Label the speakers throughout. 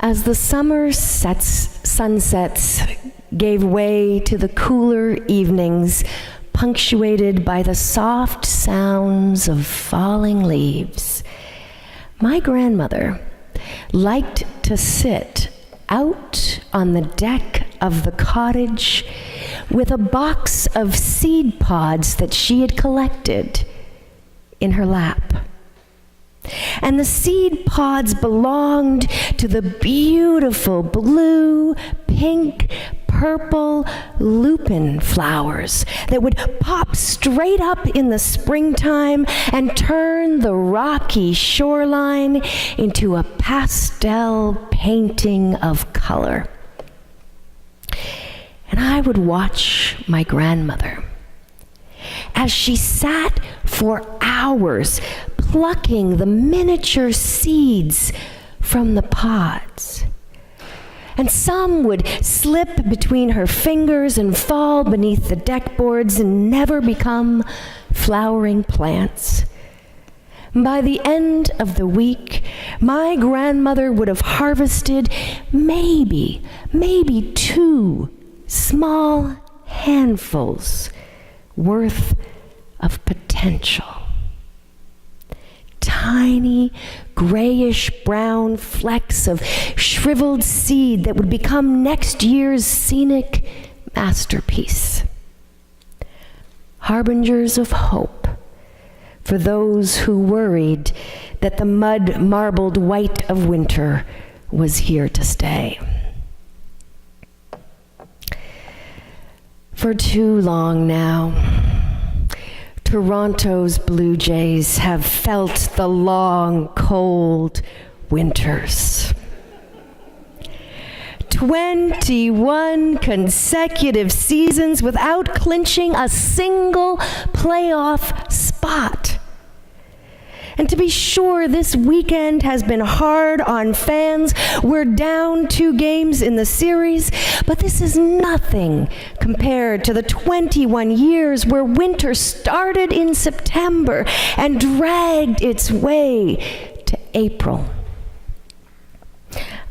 Speaker 1: As the summer sunsets gave way to the cooler evenings, punctuated by the soft sounds of falling leaves, my grandmother liked to sit out on the deck of the cottage with a box of seed pods that she had collected in her lap. And the seed pods belonged to the beautiful blue, pink, purple lupin flowers that would pop straight up in the springtime and turn the rocky shoreline into a pastel painting of color. And I would watch my grandmother as she sat for hours plucking the miniature seeds from the pods. And some would slip between her fingers and fall beneath the deck boards and never become flowering plants. By the end of the week, my grandmother would have harvested maybe 2 small handfuls worth of potential. Tiny, grayish-brown flecks of shriveled seed that would become next year's scenic masterpiece. Harbingers of hope for those who worried that the mud-marbled white of winter was here to stay. For too long now, Toronto's Blue Jays have felt the long, cold winters. 21 consecutive seasons without clinching a single playoff spot. And to be sure, this weekend has been hard on fans. We're down 2 games in the series, but this is nothing compared to the 21 years where winter started in September and dragged its way to April.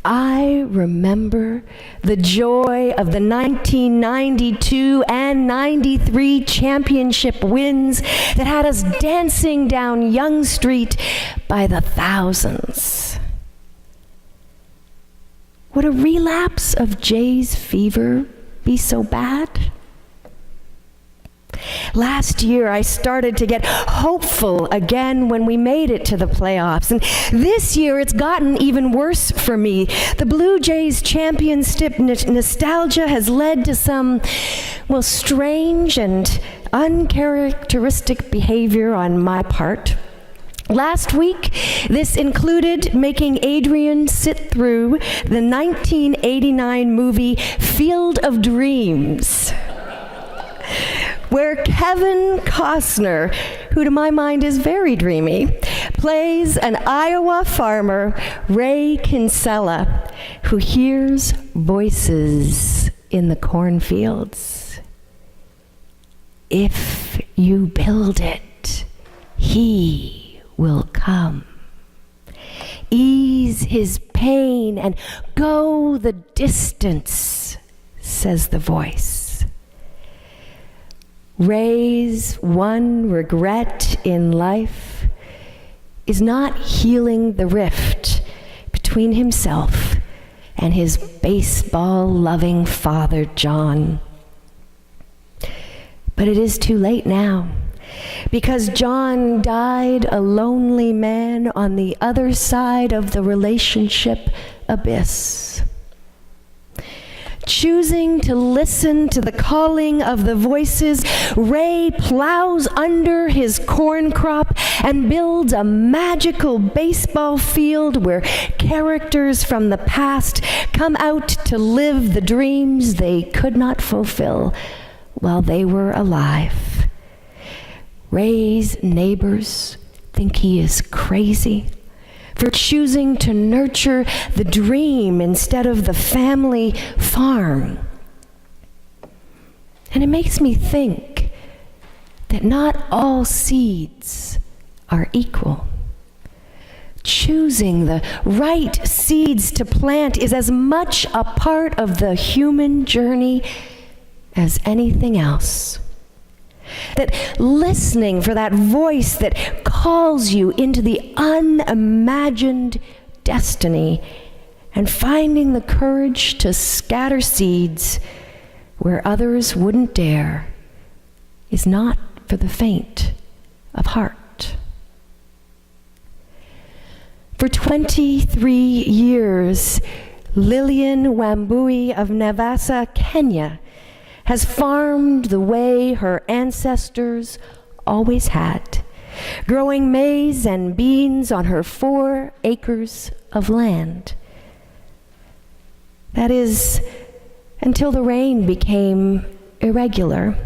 Speaker 1: I remember the joy of the 1992 and 93 championship wins that had us dancing down Yonge Street by the thousands. Would a relapse of Jays fever be so bad? Last year, I started to get hopeful again when we made it to the playoffs. And this year, it's gotten even worse for me. The Blue Jays championship nostalgia has led to some, strange and uncharacteristic behavior on my part. Last week, this included making Adrian sit through the 1989 movie Field of Dreams, where Kevin Costner, who to my mind is very dreamy, plays an Iowa farmer, Ray Kinsella, who hears voices in the cornfields. If you build it, he will come. Ease his pain and go the distance, says the voice. Ray's one regret in life is not healing the rift between himself and his baseball-loving father, John. But it is too late now, because John died a lonely man on the other side of the relationship abyss. Choosing to listen to the calling of the voices, Ray plows under his corn crop and builds a magical baseball field where characters from the past come out to live the dreams they could not fulfill while they were alive. Ray's neighbors think he is crazy for choosing to nurture the dream instead of the family farm. And it makes me think that not all seeds are equal. choosing the right seeds to plant is as much a part of the human journey as anything else. That listening for that voice that calls you into the unimagined destiny and finding the courage to scatter seeds where others wouldn't dare is not for the faint of heart. For 23 years, Lillian Wambui of Naivasha, Kenya, has farmed the way her ancestors always had, growing maize and beans on her 4 acres of land. That is, until the rain became irregular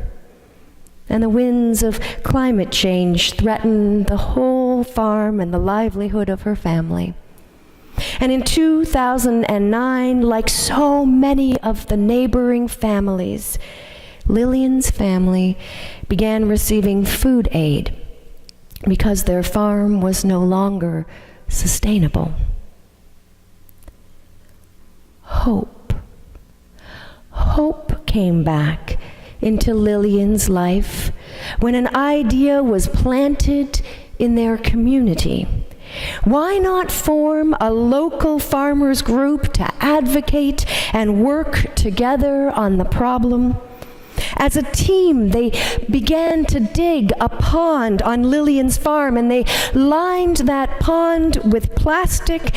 Speaker 1: and the winds of climate change threatened the whole farm and the livelihood of her family. And in 2009, like so many of the neighboring families, Lillian's family began receiving food aid because their farm was no longer sustainable. Hope. Hope came back into Lillian's life when an idea was planted in their community. Why not form a local farmers group to advocate and work together on the problem? As a team, they began to dig a pond on Lillian's farm, and they lined that pond with plastic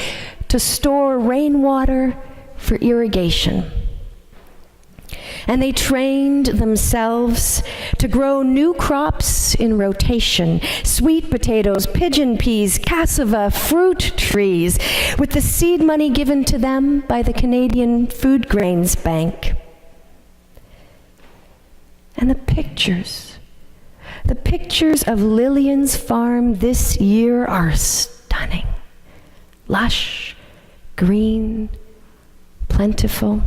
Speaker 1: to store rainwater for irrigation. And they trained themselves to grow new crops in rotation: sweet potatoes, pigeon peas, cassava, fruit trees, with the seed money given to them by the Canadian Food Grains Bank. And the pictures of Lillian's farm this year are stunning. Lush, green, plentiful.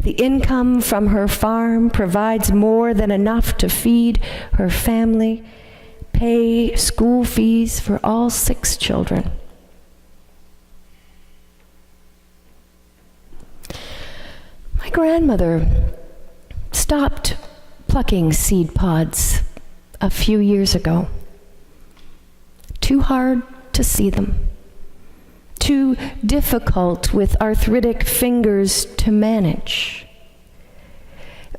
Speaker 1: The income from her farm provides more than enough to feed her family, pay school fees for all 6 children. My grandmother stopped plucking seed pods a few years ago. Too hard to see them. Too difficult with arthritic fingers to manage.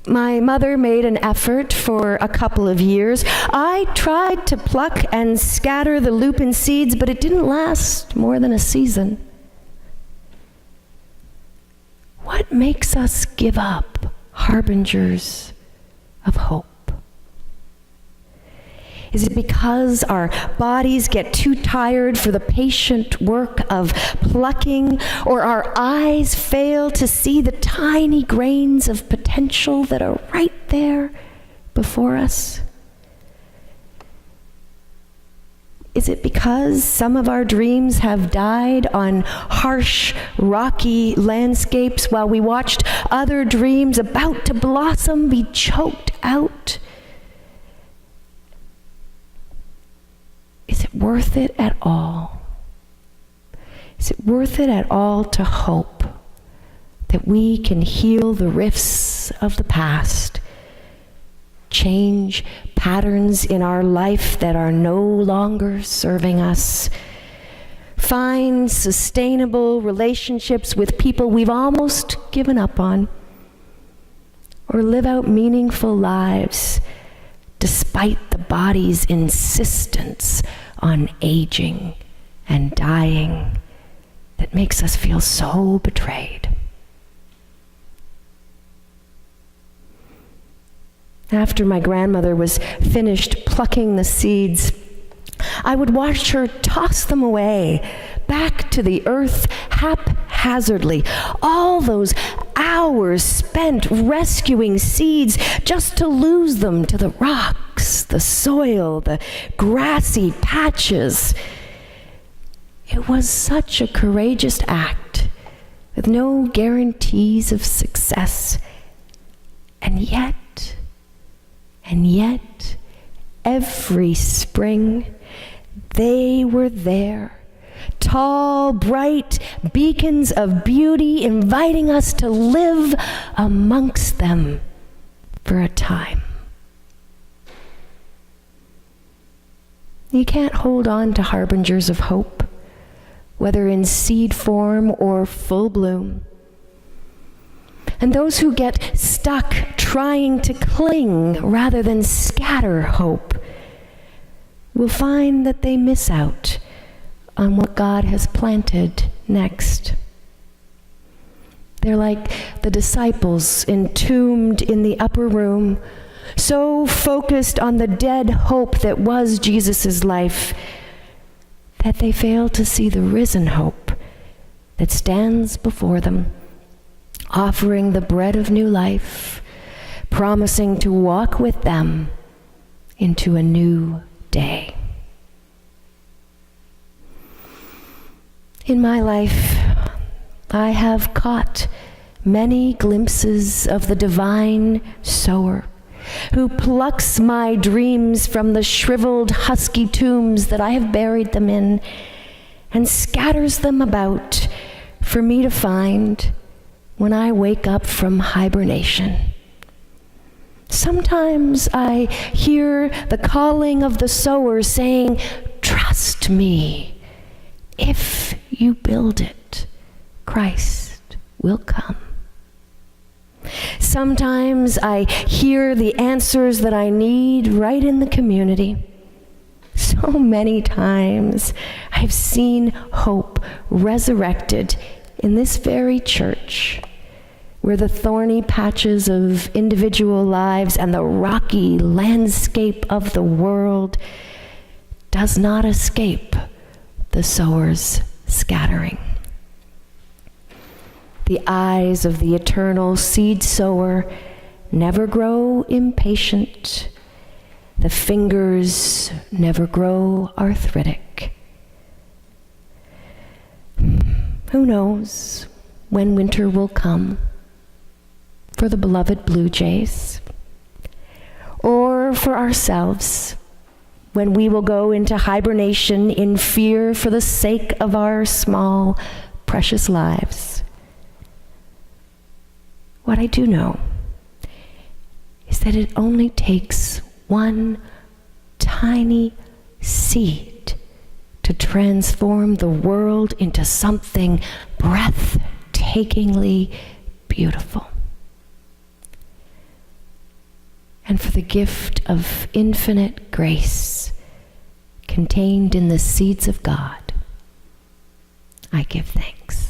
Speaker 1: My mother made an effort for a couple of years. I tried to pluck and scatter the lupin seeds, but it didn't last more than a season. What makes us give up, harbingers of hope? Is it because our bodies get too tired for the patient work of plucking, or our eyes fail to see the tiny grains of potential that are right there before us? Is it because some of our dreams have died on harsh, rocky landscapes while we watched other dreams about to blossom be choked out? Is it worth it at all? Is it worth it at all to hope that we can heal the rifts of the past, change patterns in our life that are no longer serving us, find sustainable relationships with people we've almost given up on, or live out meaningful lives despite the body's insistence on aging and dying that makes us feel so betrayed? After my grandmother was finished plucking the seeds, I would watch her toss them away back to the earth haphazardly. All those hours spent rescuing seeds just to lose them to the rocks, the soil, the grassy patches. It was such a courageous act with no guarantees of success. And yet, every spring, they were there tall, bright beacons of beauty, inviting us to live amongst them for a time. You can't hold on to harbingers of hope, whether in seed form or full bloom. And those who get stuck trying to cling rather than scatter hope will find that they miss out on what God has planted next. They're like the disciples entombed in the upper room, so focused on the dead hope that was Jesus' life that they fail to see the risen hope that stands before them, offering the bread of new life, promising to walk with them into a new day. In my life, I have caught many glimpses of the divine sower who plucks my dreams from the shriveled, husky tombs that I have buried them in and scatters them about for me to find when I wake up from hibernation. Sometimes I hear the calling of the sower saying, "Trust me. If you build it, Christ will come." Sometimes I hear the answers that I need right in the community. So many times I've seen hope resurrected in this very church, where the thorny patches of individual lives and the rocky landscape of the world does not escape the sower's scattering. The eyes of the eternal seed sower never grow impatient. The fingers never grow arthritic. Who knows when winter will come for the beloved blue jays, or for ourselves when we will go into hibernation in fear for the sake of our small, precious lives. What I do know is that it only takes one tiny seed to transform the world into something breathtakingly beautiful. And for the gift of infinite grace contained in the seeds of God, I give thanks.